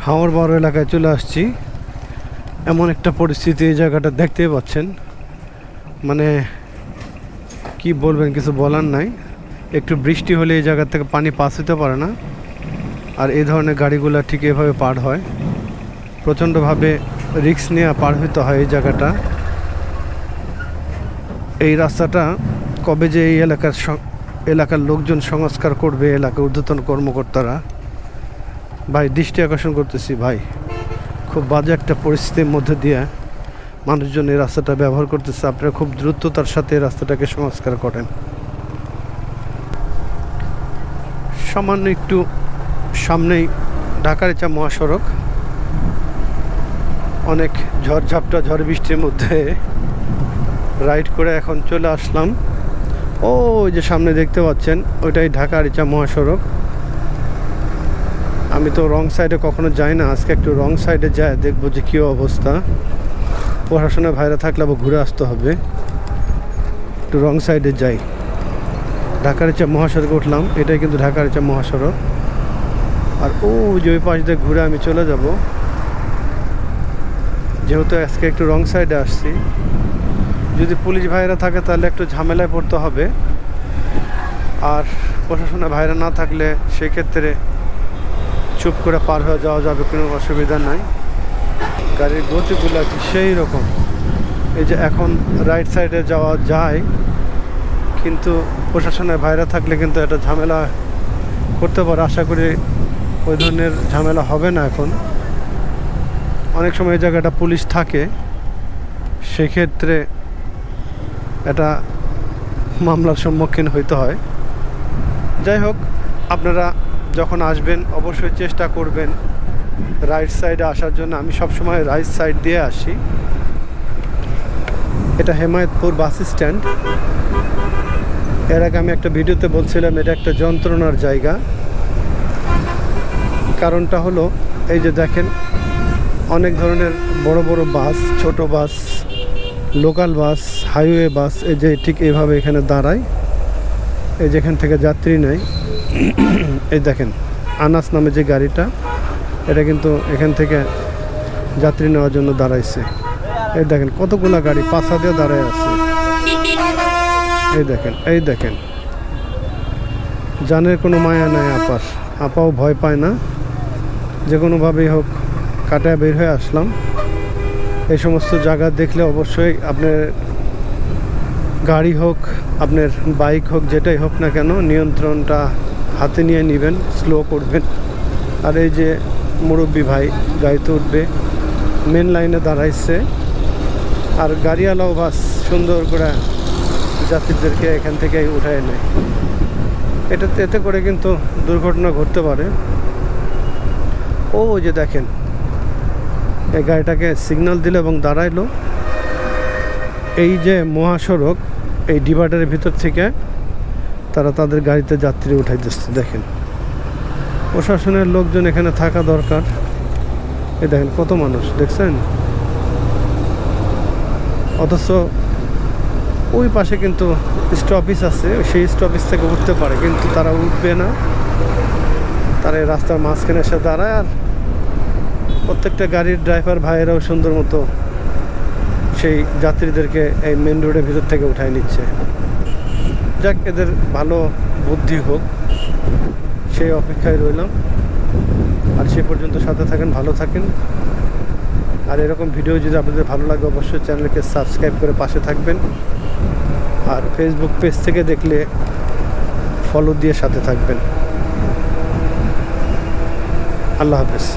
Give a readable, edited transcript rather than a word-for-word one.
হাওর বড় এলাকায় চলে আসছি। এমন একটা পরিস্থিতি এই জায়গাটা দেখতেই পাচ্ছেন, মানে কি বলবেন, কিছু বলার নাই। একটু বৃষ্টি হলে এই জায়গা থেকে পানি পাস হতে পারে না, আর এই ধরনের গাড়িগুলো ঠিক এভাবে পার হয়। প্রচণ্ডভাবে রিস্ক নিয়ে পার হতে হয় এই জায়গাটা। এই রাস্তাটা কবে যে এই এলাকার লোকজন সংস্কার করবে, এলাকার ঊর্ধ্বতন কর্মকর্তারা, ভাই দৃষ্টি আকর্ষণ করতেছি ভাই, খুব বাজে একটা পরিস্থিতির মধ্যে দিয়ে মানুষজন এই রাস্তাটা ব্যবহার করতেছে। আপনারা খুব দ্রুততার সাথে এই রাস্তাটাকে সংস্কার করেন। সামান্য একটু সামনেই ঢাকা-রিচা মহাসড়ক। অনেক ঝড়ঝাপটা ঝড় বৃষ্টির মধ্যে রাইড করে এখন চলে আসলাম। ওই যে সামনে দেখতে পাচ্ছেন, ওইটাই ঢাকা-রিচা মহাসড়ক। আমি তো রং সাইডে কখনো যাই না, আজকে একটু রং সাইডে যায় দেখবো যে কী অবস্থা। প্রশাসনের ভাইরা থাকলে আবার ঘুরে আসতে হবে। একটু রং সাইডে যাই। ঢাকা-রিচা মহাসড়কে উঠলাম, এটাই কিন্তু ঢাকা-রিচা মহাসড়ক। আর যে ওই পাশ দিয়ে ঘুরে আমি চলে যাব, যেহেতু আজকে একটু রং সাইডে আসছি। যদি পুলিশ ভাইরা থাকে তাহলে একটু ঝামেলায় পড়তে হবে, আর প্রশাসনের ভাইরা না থাকলে সেক্ষেত্রে চুপ করে পার হয়ে যাওয়া যাবে, কোনো অসুবিধা নাই। গাড়ির গতিগুলো কি সেই রকম। এই যে এখন রাইট সাইডে যাওয়া যায়, কিন্তু প্রশাসনের ভাইরা থাকলে কিন্তু একটা ঝামেলা করতে পারে। আশা করি ওই ধরনের ঝামেলা হবে না। এখন অনেক সময় এই জায়গাটা পুলিশ থাকে, সেক্ষেত্রে এটা মামলার সম্মুখীন হইতে হয়। যাই হোক, আপনারা যখন আসবেন অবশ্যই চেষ্টা করবেন রাইট সাইডে আসার জন্য। আমি সবসময় রাইট সাইড দিয়ে আসি। এটা হেমায়েতপুর বাস স্ট্যান্ড। এর আগে আমি একটা ভিডিওতে বলছিলাম এটা একটা যন্ত্রণার জায়গা। কারণটা হলো, এই যে দেখেন অনেক ধরনের বড় বড় বাস, ছোট বাস, লোকাল বাস, হাইওয়ে বাস, এই যে ঠিক এইভাবে এখানে দাঁড়ায়। এই যেখান থেকে যাত্রী নেয়, এই দেখেন আনাস নামে যে গাড়িটা, এটা কিন্তু এখান থেকে যাত্রী নেওয়ার জন্য দাঁড়াইছে। এই দেখেন কতগুলা গাড়ি পাশা দিয়ে দাঁড়ায় আছে। এই দেখেন জানের কোনো মায়া নাই আপাও ভয় পায় না। যে কোনোভাবেই হোক কাটায় বের হয়ে আসলাম। এই সমস্ত জায়গা দেখলে অবশ্যই আপনার গাড়ি হোক, আপনার বাইক হোক, যেটাই হোক না কেন, নিয়ন্ত্রণটা হাতে নিয়ে নেবেন, স্লো করবেন। আর এই যে মুরব্বী ভাই গাড়িতে উঠবে, মেন লাইনে দাঁড়াইছে, আর গাড়িওয়ালাও বাস সুন্দর করে যাত্রীদেরকে এখান থেকে উঠায় নেয়। এতে করে কিন্তু দুর্ঘটনা ঘটতে পারে। যে দেখেন এই গাড়িটাকে সিগন্যাল দিল এবং দাঁড়াইলো। এই যে মহাসড়ক, এই ডিভাইডারের ভিতর থেকে তারা তাদের গাড়িতে যাত্রী উঠাইতেছে। দেখেন প্রশাসনের লোকজন এখানে থাকা দরকার। এই দেখেন কত মানুষ, দেখছেন। অথচ ওই পাশে কিন্তু স্টপেজ আছে, সেই স্টপেজ থেকে উঠতে পারে, কিন্তু তারা উঠবে না। তারা এই রাস্তার মাঝখানে এসে দাঁড়ায়, আর প্রত্যেকটা গাড়ির ড্রাইভার ভাইয়েরাও সুন্দর মতো সেই যাত্রীদেরকে এই মেন রোডের ভিতর থেকে উঠায় নিচ্ছে। যাক, এদের ভালো বুদ্ধি হোক, সেই অপেক্ষায় রইলাম। আর সে পর্যন্ত সাথে থাকেন, ভালো থাকেন। আর এরকম ভিডিও যদি আপনাদের ভালো লাগে অবশ্যই চ্যানেলকে সাবস্ক্রাইব করে পাশে থাকবেন। আর ফেসবুক পেজ থেকে দেখলে ফলো দিয়ে সাথে থাকবেন। আল্লাহ হাফেজ।